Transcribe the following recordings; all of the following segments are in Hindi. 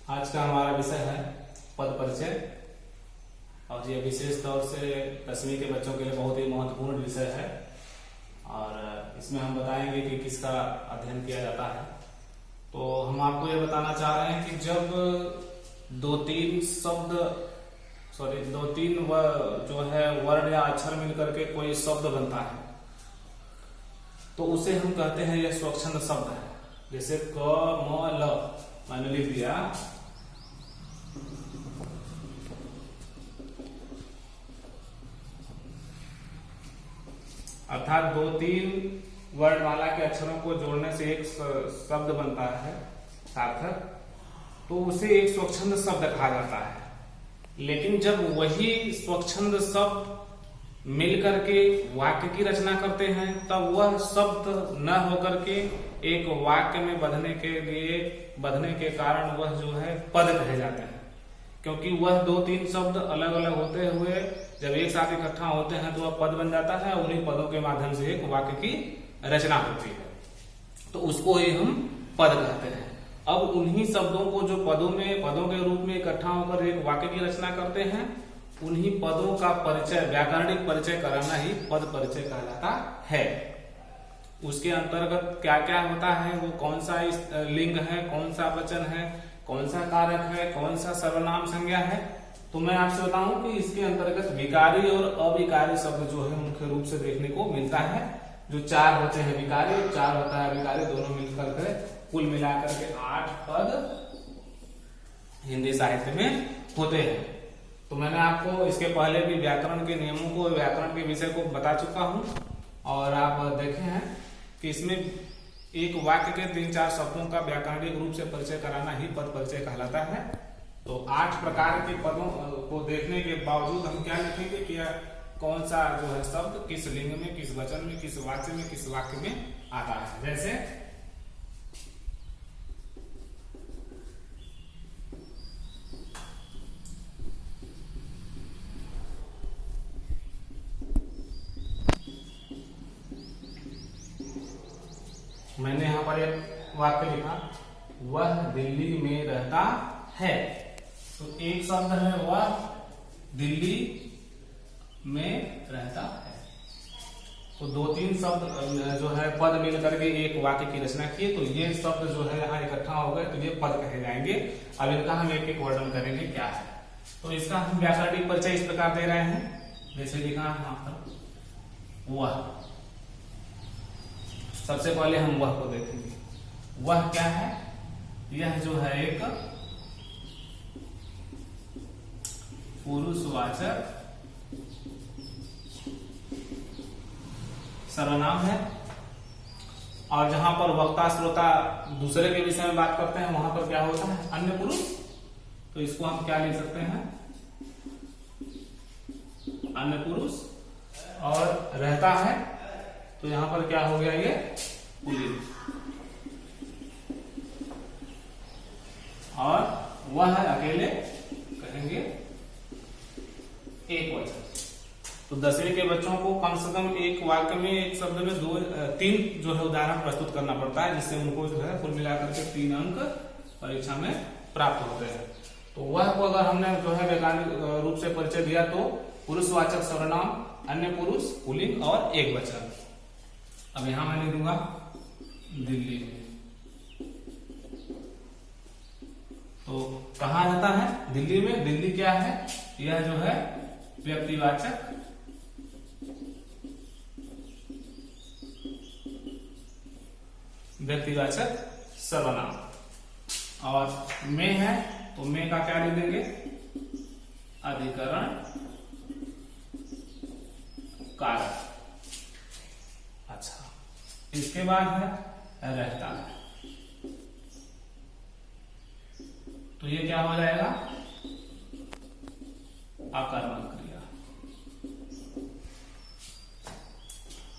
आज का हमारा विषय है पद परिचय और ये विशेष तौर से 10वीं के बच्चों के लिए बहुत ही महत्वपूर्ण विषय है और इसमें हम बताएंगे कि किसका अध्ययन किया जाता है। तो हम आपको ये बताना चाह रहे हैं कि जब दो तीन जो है वर्ण या अक्षर मिलकर के कोई शब्द बनता है तो उसे हम कहते हैं यह स्वच्छंद शब्द है। जैसे क म ल मैंने लिख दिया, अर्थात दो तीन वर्णमाला के अक्षरों को जोड़ने से एक शब्द बनता है सार्थक, तो उसे एक स्वच्छंद शब्द कहा जाता है। लेकिन जब वही स्वच्छंद शब्द मिलकर के वाक्य की रचना करते हैं तब वह शब्द न होकर के एक वाक्य में बंधने के कारण वह जो है पद कहे जाते हैं। क्योंकि वह दो तीन शब्द अलग अलग होते हुए जब एक साथ इकट्ठा होते हैं तो वह पद बन जाता है। उन्हीं पदों के माध्यम से एक वाक्य की रचना होती है, तो उसको ही हम पद कहते हैं। अब उन्हीं शब्दों को जो पदों के रूप में इकट्ठा होकर एक वाक्य की रचना करते हैं, उन्हीं पदों का परिचय, व्याकरणिक परिचय कराना ही पद परिचय कहलाता है। उसके अंतर्गत क्या क्या होता है, वो कौन सा लिंग है, कौन सा वचन है, कौन सा कारक है, कौन सा सर्वनाम संज्ञा है, तो मैं आपसे बताऊं कि इसके अंतर्गत विकारी और अविकारी शब्द जो है मुख्य रूप से देखने को मिलता है। जो चार होते हैं विकारी और चार होता है अविकारी, दोनों मिलकर के कुल मिलाकर के 8 पद हिंदी साहित्य में होते हैं। तो मैंने आपको इसके पहले भी व्याकरण के नियमों को, व्याकरण के विषय को बता चुका हूं और आप देखे हैं कि इसमें एक वाक्य के 3-4 शब्दों का व्याकरणिक रूप से परिचय कराना ही पद परिचय कहलाता है। तो 8 प्रकार के पदों को देखने के बावजूद हम क्या लिखेंगे कि कौन सा जो है शब्द किस लिंग में, किस वचन में, किस वाच्य में, किस वाक्य में आता है। जैसे मैंने यहां पर एक वाक्य लिखा, वह दिल्ली में रहता है। तो एक शब्द है वह दिल्ली में रहता है। तो 2-3 शब्द जो है पद मिल करके एक वाक्य की रचना किए, तो ये शब्द जो है यहाँ इकट्ठा हो गए तो ये पद कहे जाएंगे। अब इनका हम एक एक वर्णन करेंगे क्या है। तो इसका हम व्याकरणिक परिचय इस प्रकार दे रहे हैं, जैसे लिखा है यहाँ पर वह। सबसे पहले हम वह को देखेंगे। वह क्या है? यह जो है एक पुरुषवाचक सर्वनाम है। और जहां पर वक्ता श्रोता दूसरे के विषय में बात करते हैं वहां पर क्या होता है? अन्य पुरुष। तो इसको हम क्या लिख सकते हैं? अन्य पुरुष। और रहता है तो यहां पर क्या हो गया? ये पुल्लिंग। और वह है अकेले, कहेंगे एक वचन। तो 10वीं के बच्चों को कम से कम एक वाक्य में, एक शब्द में 2-3 जो है उदाहरण प्रस्तुत करना पड़ता है, जिससे उनको जो है कुल मिलाकर के 3 अंक परीक्षा में प्राप्त होते हैं। तो वह को अगर हमने जो है वैज्ञानिक रूप से परिचय दिया तो पुरुषवाचक सर्वनाम, अन्य पुरुष, पुल्लिंग और एक वचन। अब यहां मैं लिखूंगा दिल्ली में। तो कहा जाता है? दिल्ली में। दिल्ली क्या है? यह जो है व्यक्तिवाचक सर्वनाम। और में है तो में का क्या लिख देंगे? अधिकरण कारक। अच्छा, इसके बाद है रहता है। तो ये क्या हो जाएगा? आकर्मक क्रिया।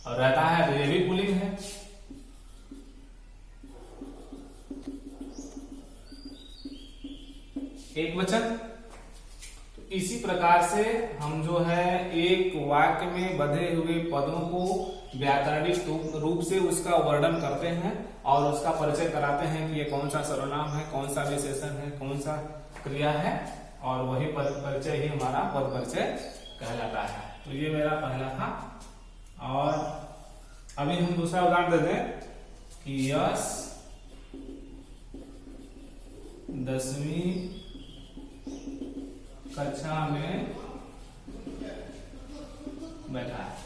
और रहता है तो ये भी पुल्लिंग है। एक वचन। तो इसी प्रकार से हम जो है एक वाक्य में बधे हुए पदों को व्याकरणिक रूप से उसका वर्णन करते हैं और उसका परिचय कराते हैं कि ये कौन सा सर्वनाम है, कौन सा विशेषण है, कौन सा क्रिया है, और वही परिचय ही हमारा पद परिचय कहलाता है। तो ये मेरा पहला था। और अभी हम दूसरा उदाहरण दे दें कि यश 10वीं कक्षा में बैठा है।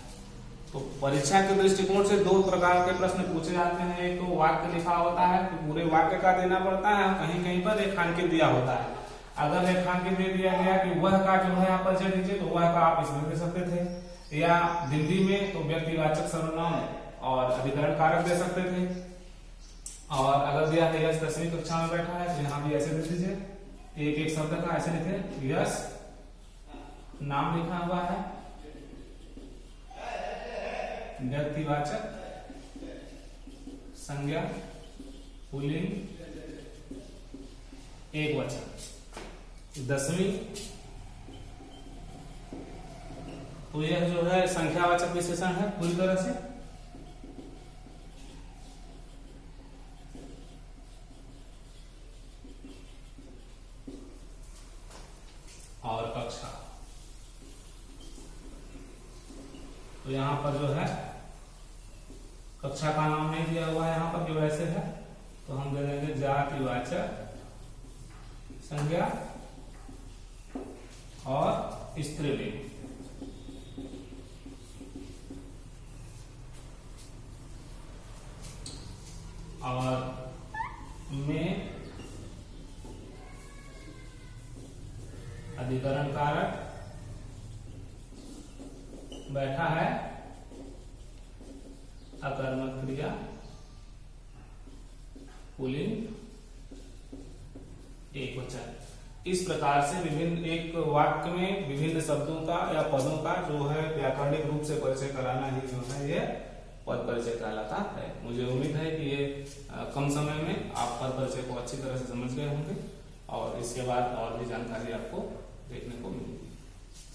तो परीक्षा के दृष्टिकोण से दो प्रकार के प्रश्न पूछे जाते हैं। एक तो वाक्य लिखा होता है, तो पूरे वाक्य का देना पड़ता है, कहीं कहीं पर रेखांकित दिया होता है। अगर रेखांकित दे दिया गया कि वह का जो है आप परिचय दीजिए, तो वह का आप इसमें दे सकते थे, या हिंदी में तो व्यक्तिवाचक सर्वनाम और अधिकरण कारक दे सकते थे। और अगर दिया है यश 10वीं कक्षा में बैठा है, तो यहाँ भी ऐसे दे दीजिए, एक एक शब्द का ऐसे लिखे, यश नाम लिखा हुआ है, व्यक्तिवाचक, संज्ञा, पुल्लिंग, एक वचन, 10वीं, तो यह जो है संख्यावाचक विशेषण है पूरी तरह से। और कक्षा, तो यहां पर जो है कक्षा का नाम नहीं दिया हुआ है, यहां पर जो ऐसे है, तो हम दे देंगे जातिवाचक, संज्ञा और स्त्रीलिंग। और में अधिकरण कारक बैठा है, अकर्मक क्रिया, पुल्लिंग, एक वचन। इस प्रकार से विभिन्न एक वाक्य में विभिन्न शब्दों का या पदों का जो है व्याकरणिक रूप से परिचय कराना ही जो है ये पद परिचय कहलाता है। मुझे उम्मीद है कि ये कम समय में आप पद परिचय को अच्छी तरह से समझ गए होंगे और इसके बाद और भी जानकारी आपको देखने को मिलेगी।